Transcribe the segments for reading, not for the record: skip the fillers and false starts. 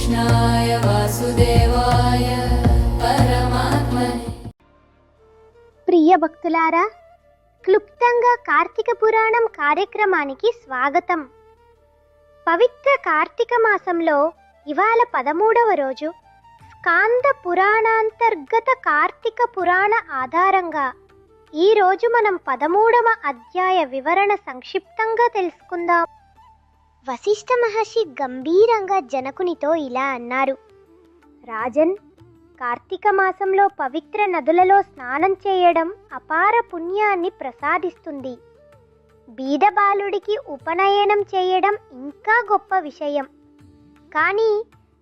कृष्णाय वासुदेवाय परमात्मने। ప్రియ భక్తులారా, క్లుప్తంగా కార్తీక పురాణం కార్యక్రమానికి స్వాగతం. పవిత్ర కార్తీక మాసంలో ఇవాళ 13వ రోజు. స్కాంద పురాణాంతర్గత కార్తీక పురాణ ఆధారంగా ఈ రోజు మనం 13వ అధ్యాయ వివరణ సంక్షిప్తంగా తెలుసుకుందాం. వశిష్ఠ మహర్షి గంభీరంగా జనకునితో ఇలా అన్నారు: రాజన్, కార్తీక మాసంలో పవిత్ర నదులలో స్నానం చేయడం అపార పుణ్యాన్ని ప్రసాదిస్తుంది. బీదబాలుడికి ఉపనయనం చేయడం ఇంకా గొప్ప విషయం. కానీ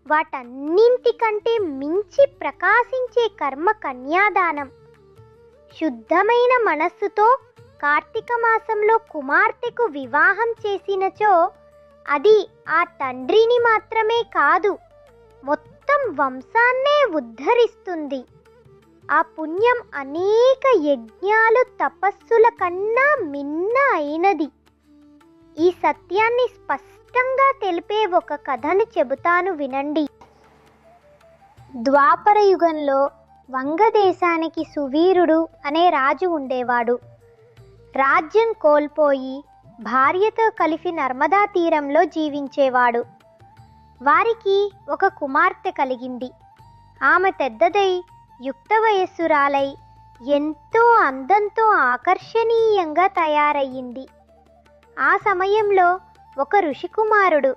వాటన్నింటికంటే మించి ప్రకాశించే కర్మ కన్యాదానం. శుద్ధమైన మనస్సుతో కార్తీక మాసంలో కుమార్తెకు వివాహం చేసినచో అది ఆ తండ్రిని మాత్రమే కాదు, మొత్తం వంశాన్నే ఉద్ధరిస్తుంది. ఆ పుణ్యం అనేక యజ్ఞాలు తపస్సుల కన్నా మిన్న అయినది. ఈ సత్యాన్ని స్పష్టంగా తెలిపే ఒక కథను చెబుతాను, వినండి. ద్వాపర యుగంలో వంగదేశానికి సువీరుడు అనే రాజు ఉండేవాడు. రాజ్యం కోల్పోయి భార్యతో కలిసి నర్మదా తీరంలో జీవించేవాడు. వారికి ఒక కుమార్తె కలిగింది. ఆమె పెద్దదై యుక్త వయస్సురాలై ఎంతో అందంతో ఆకర్షణీయంగా తయారయ్యింది. ఆ సమయంలో ఒక ఋషికుమారుడు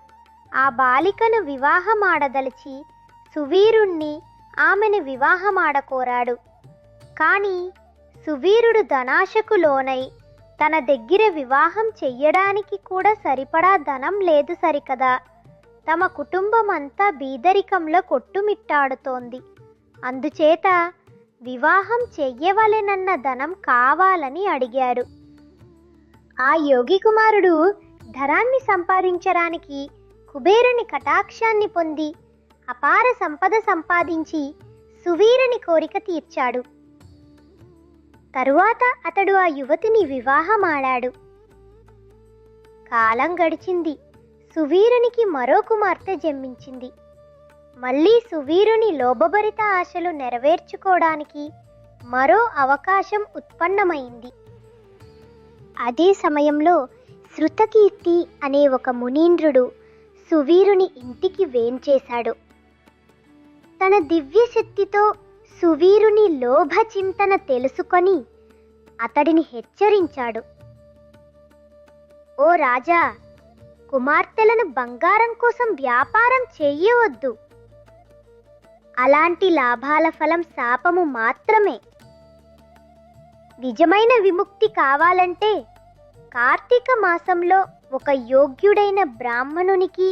ఆ బాలికను వివాహమాడదలిచి సువీరుణ్ణి ఆమెను వివాహమాడకోరాడు. కానీ సువీరుడు ధనాశకు లోనై తన దగ్గర వివాహం చెయ్యడానికి కూడా సరిపడా ధనం లేదు సరికదా. తమ కుటుంబం అంతా బీదరికంలో కొట్టుమిట్టాడుతోంది. అందుచేత వివాహం చెయ్యవలెనన్న ధనం కావాలని అడిగారు. ఆ యోగి కుమారుడు ధనాన్ని సంపాదించడానికి కుబేరుని కటాక్షాన్ని పొంది అపార సంపద సంపాదించి సువీరుని కోరిక తీర్చాడు. తరువాత అతడు ఆ యువతిని వివాహమాడాడు. కాలం గడిచింది. సువీరునికి మరో కుమార్తె జన్మించింది. మళ్ళీ సువీరుని లోభభరిత ఆశలు నెరవేర్చుకోవడానికి మరో అవకాశం ఉత్పన్నమైంది. అదే సమయంలో శృతకీర్తి అనే ఒక మునీంద్రుడు సువీరుని ఇంటికి వేంచేశాడు. తన దివ్య శక్తితో సువీరుని లోభ చింతన తెలుసుకొని అతడిని హెచ్చరించాడు. ఓ రాజా, కుమార్తెలను బంగారం కోసం వ్యాపారం చెయ్యవద్దు. అలాంటి లాభాల ఫలం శాపము మాత్రమే. నిజమైన విముక్తి కావాలంటే కార్తీక మాసంలో ఒక యోగ్యుడైన బ్రాహ్మణునికి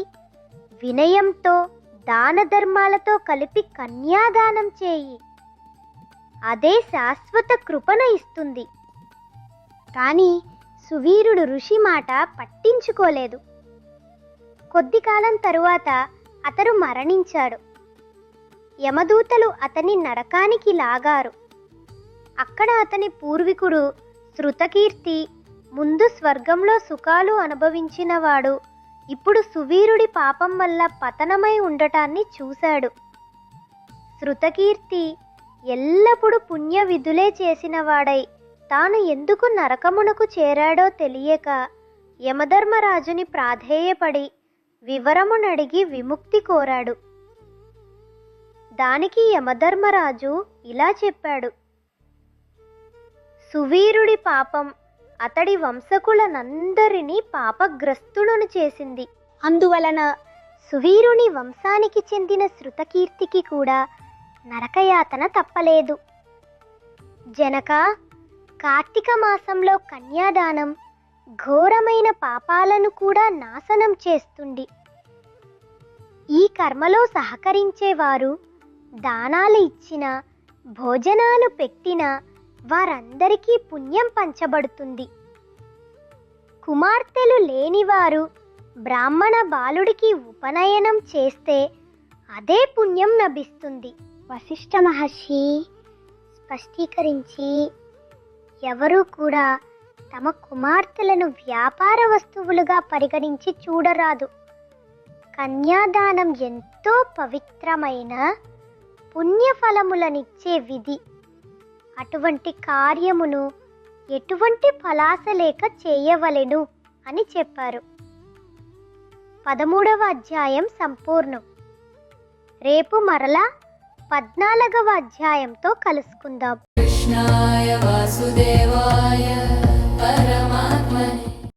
వినయంతో దాన ధర్మాలతో కలిపి కన్యాదానం చేయి. అదే శాశ్వత కృపను ఇస్తుంది. కానీ సువీరుడు ఋషి మాట పట్టించుకోలేదు. కొద్ది కాలం తరువాత అతడు మరణించాడు. యమదూతలు అతని నరకానికి లాగారు. అక్కడ అతని పూర్వీకుడు శృతకీర్తి ముందు స్వర్గంలో సుఖాలు అనుభవించినవాడు ఇప్పుడు సువీరుడి పాపం వల్ల పతనమై ఉండటాన్ని చూశాడు. శృతకీర్తి ఎల్లప్పుడూ పుణ్య విధులే చేసినవాడై తాను ఎందుకు నరకమునకు చేరాడో తెలియక యమధర్మరాజుని ప్రాధేయపడి వివరమునడిగి విముక్తి కోరాడు. దానికి యమధర్మరాజు ఇలా చెప్పాడు: సువీరుడి పాపం అతడి వంశకులనందరినీ పాపగ్రస్తులను చేసింది. అందువలన సువీరుని వంశానికి చెందిన శృతకీర్తికి కూడా నరకయాతన తప్పలేదు. జనక, కార్తీక మాసంలో కన్యాదానం ఘోరమైన పాపాలను కూడా నాశనం చేస్తుంది. ఈ కర్మలో సహకరించేవారు దానాలు ఇచ్చినా భోజనాలు పెట్టినా వారందరికీ పుణ్యం పంచబడుతుంది. కుమార్తెలు లేనివారు బ్రాహ్మణ బాలుడికి ఉపనయనం చేస్తే అదే పుణ్యం లభిస్తుంది. వశిష్ఠ మహర్షి స్పష్టీకరించి, ఎవరూ కూడా తమ కుమార్తెలను వ్యాపార వస్తువులుగా పరిగణించి చూడరాదు. కన్యాదానం ఎంతో పవిత్రమైన పుణ్యఫలములనిచ్చే విధి. అటువంటి కార్యమును ఎటువంటి ఫలాస లేక చేయవలెను అని చెప్పారు. 13వ అధ్యాయం సంపూర్ణం. రేపు మరలా 14వ అధ్యాయంతో కలుసుకుందాం. कृष्णाय वासुदेवाय परमात्मने